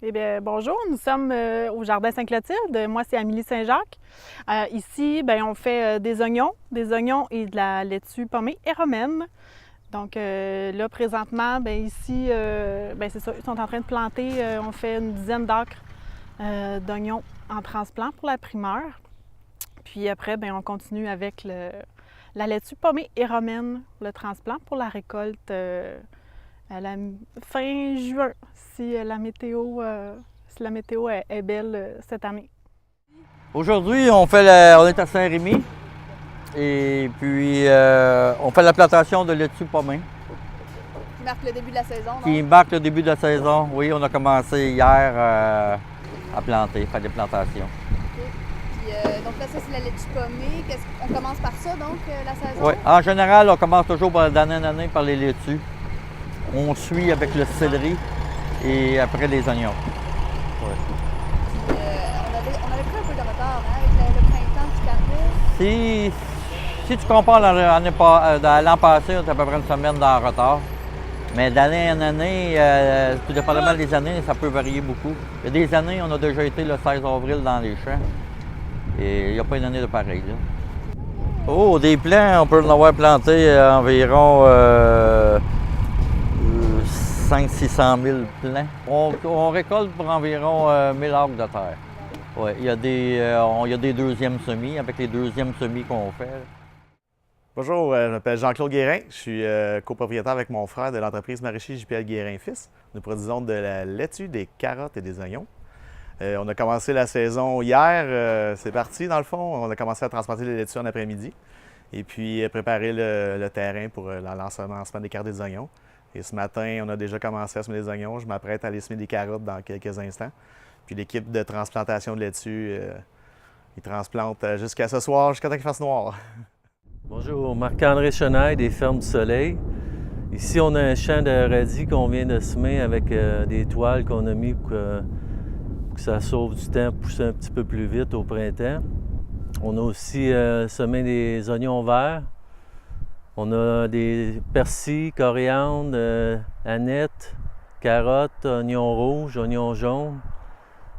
Eh bien, bonjour, nous sommes au Jardin Sainte-Clotilde. Moi, c'est Amélie Saint-Jacques. Ici, on fait des oignons et de la laitue pommée et romaine. Donc là, présentement, ici, c'est ça, ils sont en train de planter, on fait une dizaine d'acres d'oignons en transplant pour la primeur. Puis après, on continue avec la laitue pommée et romaine, le transplant pour la récolte à la fin juin, si la météo est belle cette année. Aujourd'hui, on est à Saint-Rémy et puis on fait la plantation de laitue pommée. Qui marque le début de la saison, non? Qui marque le début de la saison. Oui, on a commencé hier à planter, faire des plantations. Okay. Puis, donc là, ça, c'est la laitue pommée. On commence par ça, donc, la saison? Oui, en général, on commence toujours d'année en année par les laitues. On suit avec le céleri et après les oignons. Ouais. Puis, on avait pris un peu de retard avec le printemps qui arrivait. Si tu compares l'an passé, on est à peu près une semaine en retard. Mais d'année en année, tout dépendamment des années, ça peut varier beaucoup. Il y a des années, on a déjà été le 16 avril dans les champs. Et il n'y a pas une année de pareil. Là. Oh, des plants, on peut en avoir planté environ 500-600 000 plants. On récolte pour environ 1000 acres de terre. Ouais, il y a des deuxièmes semis, avec les deuxièmes semis qu'on fait. Bonjour, je m'appelle Jean-Claude Guérin. Je suis copropriétaire avec mon frère de l'entreprise maraîcher JPL Guérin Fils. Nous produisons de la laitue, des carottes et des oignons. On a commencé la saison hier, c'est parti dans le fond. On a commencé à transplanter les laitues en après-midi et puis préparer le terrain pour l'ensemencement des carottes et des oignons. Et ce matin, on a déjà commencé à semer des oignons. Je m'apprête à aller semer des carottes dans quelques instants. Puis l'équipe de transplantation de laitue, ils transplantent jusqu'à ce soir, jusqu'à temps qu'il fasse noir. Bonjour, Marc-André Chenaille des Fermes du Soleil. Ici, on a un champ de radis qu'on vient de semer avec des toiles qu'on a mis pour que ça sauve du temps, pousser un petit peu plus vite au printemps. On a aussi semé des oignons verts. On a des persils, coriandre, anettes, carottes, oignons rouges, oignons jaunes.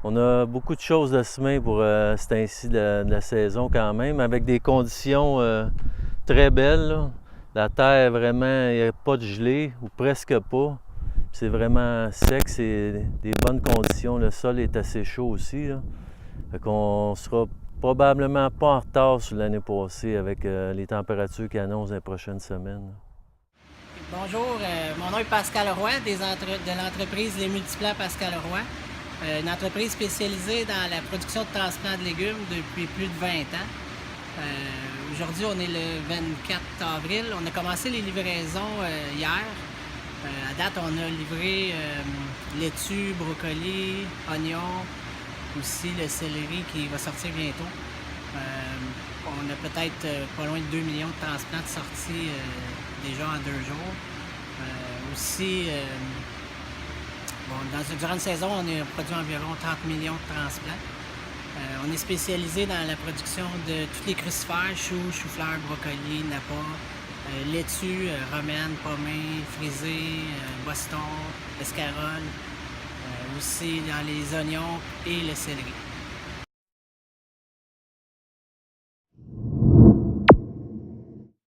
On a beaucoup de choses à semer pour ce temps-ci de la saison quand même, avec des conditions très belles. Là. La terre, vraiment, il n'y a pas de gelée, ou presque pas. C'est vraiment sec, c'est des bonnes conditions. Le sol est assez chaud aussi. Là. Fait qu'on sera probablement pas en retard sur l'année passée avec les températures qui annoncent les prochaines semaines. Bonjour, mon nom est Pascal Roy de l'entreprise Les Multiplants Pascal Roy. Une entreprise spécialisée dans la production de transplants de légumes depuis plus de 20 ans. Aujourd'hui, on est le 24 avril. On a commencé les livraisons hier. À date, on a livré laitue, brocoli, oignons, aussi le céleri qui va sortir bientôt. On a peut-être pas loin de 2 millions de transplants de sortie déjà en 2 jours. Durant une saison, on a produit environ 30 millions de transplants. On est spécialisé dans la production de tous les crucifères, choux, choux-fleurs, brocolis, napas, laitue, romaine, pommée, frisée, boston, escarole, aussi dans les oignons et le céleri.